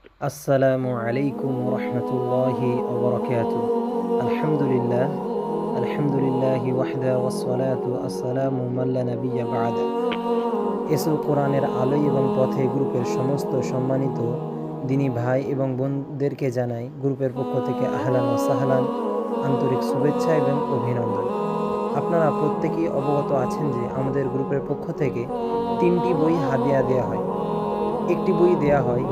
আসসালামু আলাইকুম রহমতুল্লাহি ওবরাকাতুহু। আলহামদুলিল্লাহ আলহামদুলিল্লাহি ওয়াহদা ওয়াসসালাতু আসসালামু আলা নাবিয়্যা বা'দা। এসো কোরআনের আলো এবং পথে গ্রুপের সমস্ত সম্মানিত দিনী ভাই এবং বোনদেরকে জানাই গ্রুপের পক্ষ থেকে আহলান ওয়া সাহলান, আন্তরিক শুভেচ্ছা এবং অভিনন্দন। আপনারা প্রত্যেকেই অবগত আছেন যে আমাদের গ্রুপের পক্ষ থেকে 3টি বই হাদিয়া দেওয়া হয়। একটি বই দেওয়া হয়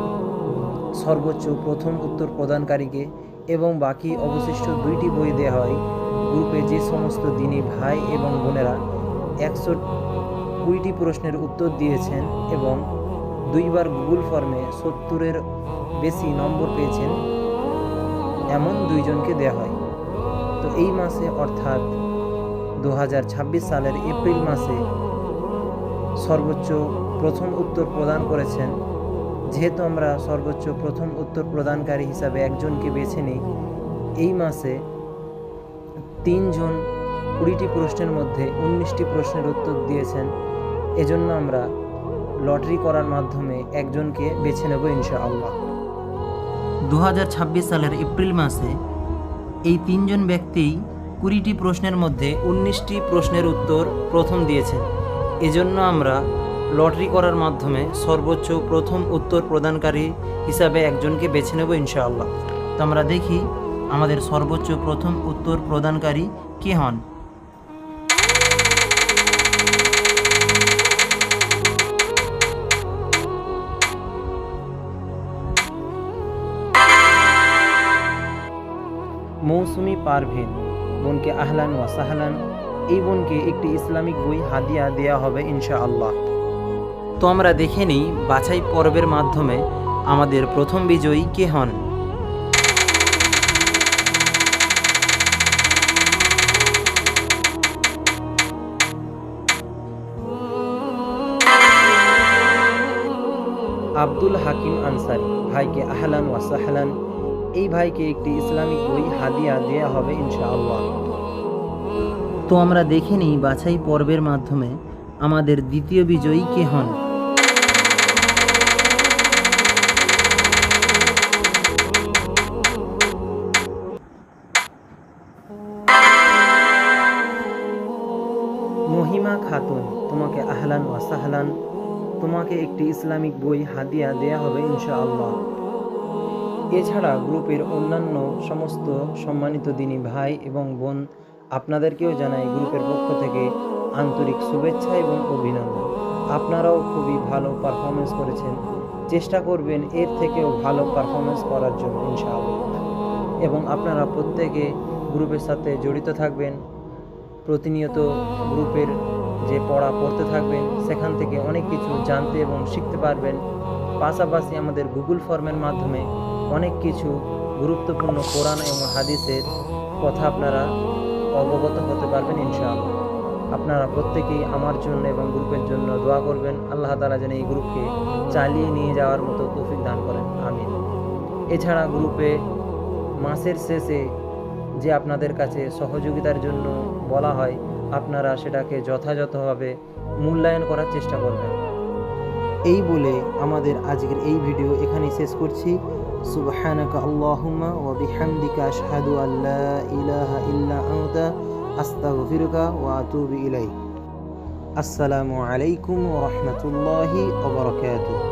সর্বোচ্চ প্রথম উত্তর প্রদানকারীকে এবং বাকি অবশিষ্ট 2টি বই দেওয়া হয় গ্রুপে যে সমস্ত দিনী ভাই এবং বোনেরা 120টি প্রশ্নের উত্তর দিয়েছেন এবং 2বার গুগল ফর্মে 70-এর বেশি নম্বর পেয়েছেন এমন 2 জনকে দেওয়া হয়। তো এই মাসে অর্থাৎ 2026 সালের এপ্রিল মাসে সর্বোচ্চ প্রথম উত্তর প্রদান করেছেন। যেহেতু আমরা সর্বোচ্চ প্রথম উত্তর প্রদানকারী হিসাবে একজনকে বেছে নিই, এই মাসে 3 জন 20টি প্রশ্নের মধ্যে 19টি প্রশ্নের উত্তর দিয়েছেন। এজন্য আমরা লটারি করার মাধ্যমে একজনকে বেছে নেব ইনশাআল্লাহ। 2026 সালের এপ্রিল মাসে এই 3 জন ব্যক্তিই 20টি প্রশ্নের মধ্যে 19টি প্রশ্নের উত্তর প্রথম দিয়েছেন। এজন্য আমরা লটারি করার মাধ্যমে সর্বোচ্চ প্রথম উত্তর প্রদানকারী হিসাবে একজনকে বেছে নেব ইনশাআল্লাহ। তো আমরা দেখি আমাদের সর্বোচ্চ প্রথম উত্তর প্রদানকারী কে হন। মৌসুমি পারভিন বোনকে আহলান ওয়া সাহলান। এই বোনকে একটি ইসলামিক বই হাদিয়া দেওয়া হবে ইনশাআল্লাহ। তো আমরা দেখে নিই বাছাই পর্বের মাধ্যমে আমাদের প্রথম বিজয়ী কে হন। আব্দুল হাকিম আনসারি ভাইকে আহলান ওয়া সাহলান। এই ভাইকে একটি ইসলামিক বই হাদিয়া দেওয়া হবে ইনশাআল্লাহ। তো আমরা দেখে নিই বাছাই পর্বের মাধ্যমে আমাদের দ্বিতীয় বিজয়ী কে হন। মহিমা খাতুন তোমাকে আহলান ওয়া সাহলান। তোমাকে একটি ইসলামিক বই হাদিয়া দেয়া হবে ইনশাআল্লাহ। এছাড়া গ্রুপের অন্যান্য সমস্ত সম্মানিত দিনী ভাই এবং বোন আপনাদেরকেও জানাই গ্রুপের পক্ষ থেকে আন্তরিক শুভেচ্ছা এবং অভিনন্দন। আপনারাও খুবই ভালো পারফরমেন্স করেছেন, চেষ্টা করবেন এর থেকেও ভালো পারফরমেন্স করার জন্য ইনশাআল্লাহ। এবং আপনারা প্রত্যেকে গ্রুপের সাথে জড়িত থাকবেন, প্রতিনিয়ত গ্রুপের যে পড়া পড়তে থাকবেন, সেখান থেকে অনেক কিছু জানতে এবং শিখতে পারবেন। পাশাপাশি আমাদের গুগল ফর্মের মাধ্যমে অনেক কিছু গুরুত্বপূর্ণ কোরআন এবং হাদিসের কথা আপনারা অবগত হতে পারবেন ইনশাআল্লাহ। আপনারা প্রত্যেকেই আমার জন্য এবং গ্রুপের জন্য দোয়া করবেন। আল্লাহ তাআলা যেন এই গ্রুপকে চালিয়ে নিয়ে যাওয়ার মতো তৌফিক দান করেন, আমিন। এছাড়া গ্রুপে মাসের শেষে যে আপনাদের কাছে সহযোগিতার জন্য বলা হয়, আপনারা সেটাকে যথাযথভাবে মূল্যায়ন করার চেষ্টা করবেন। এই বলে আমাদের আজকের এই ভিডিও এখানেই শেষ করছি। সুবহানাকা আল্লাহুম্মা ওয়া বিহামদিকা আশহাদু আল্লা ইলাহা ইল্লা আনতা আস্তাগফিরুকা ওয়া আতুবু ইলাইক। আসসালামু আলাইকুম ওয়া রাহমাতুল্লাহি ওয়া বারাকাতুহু।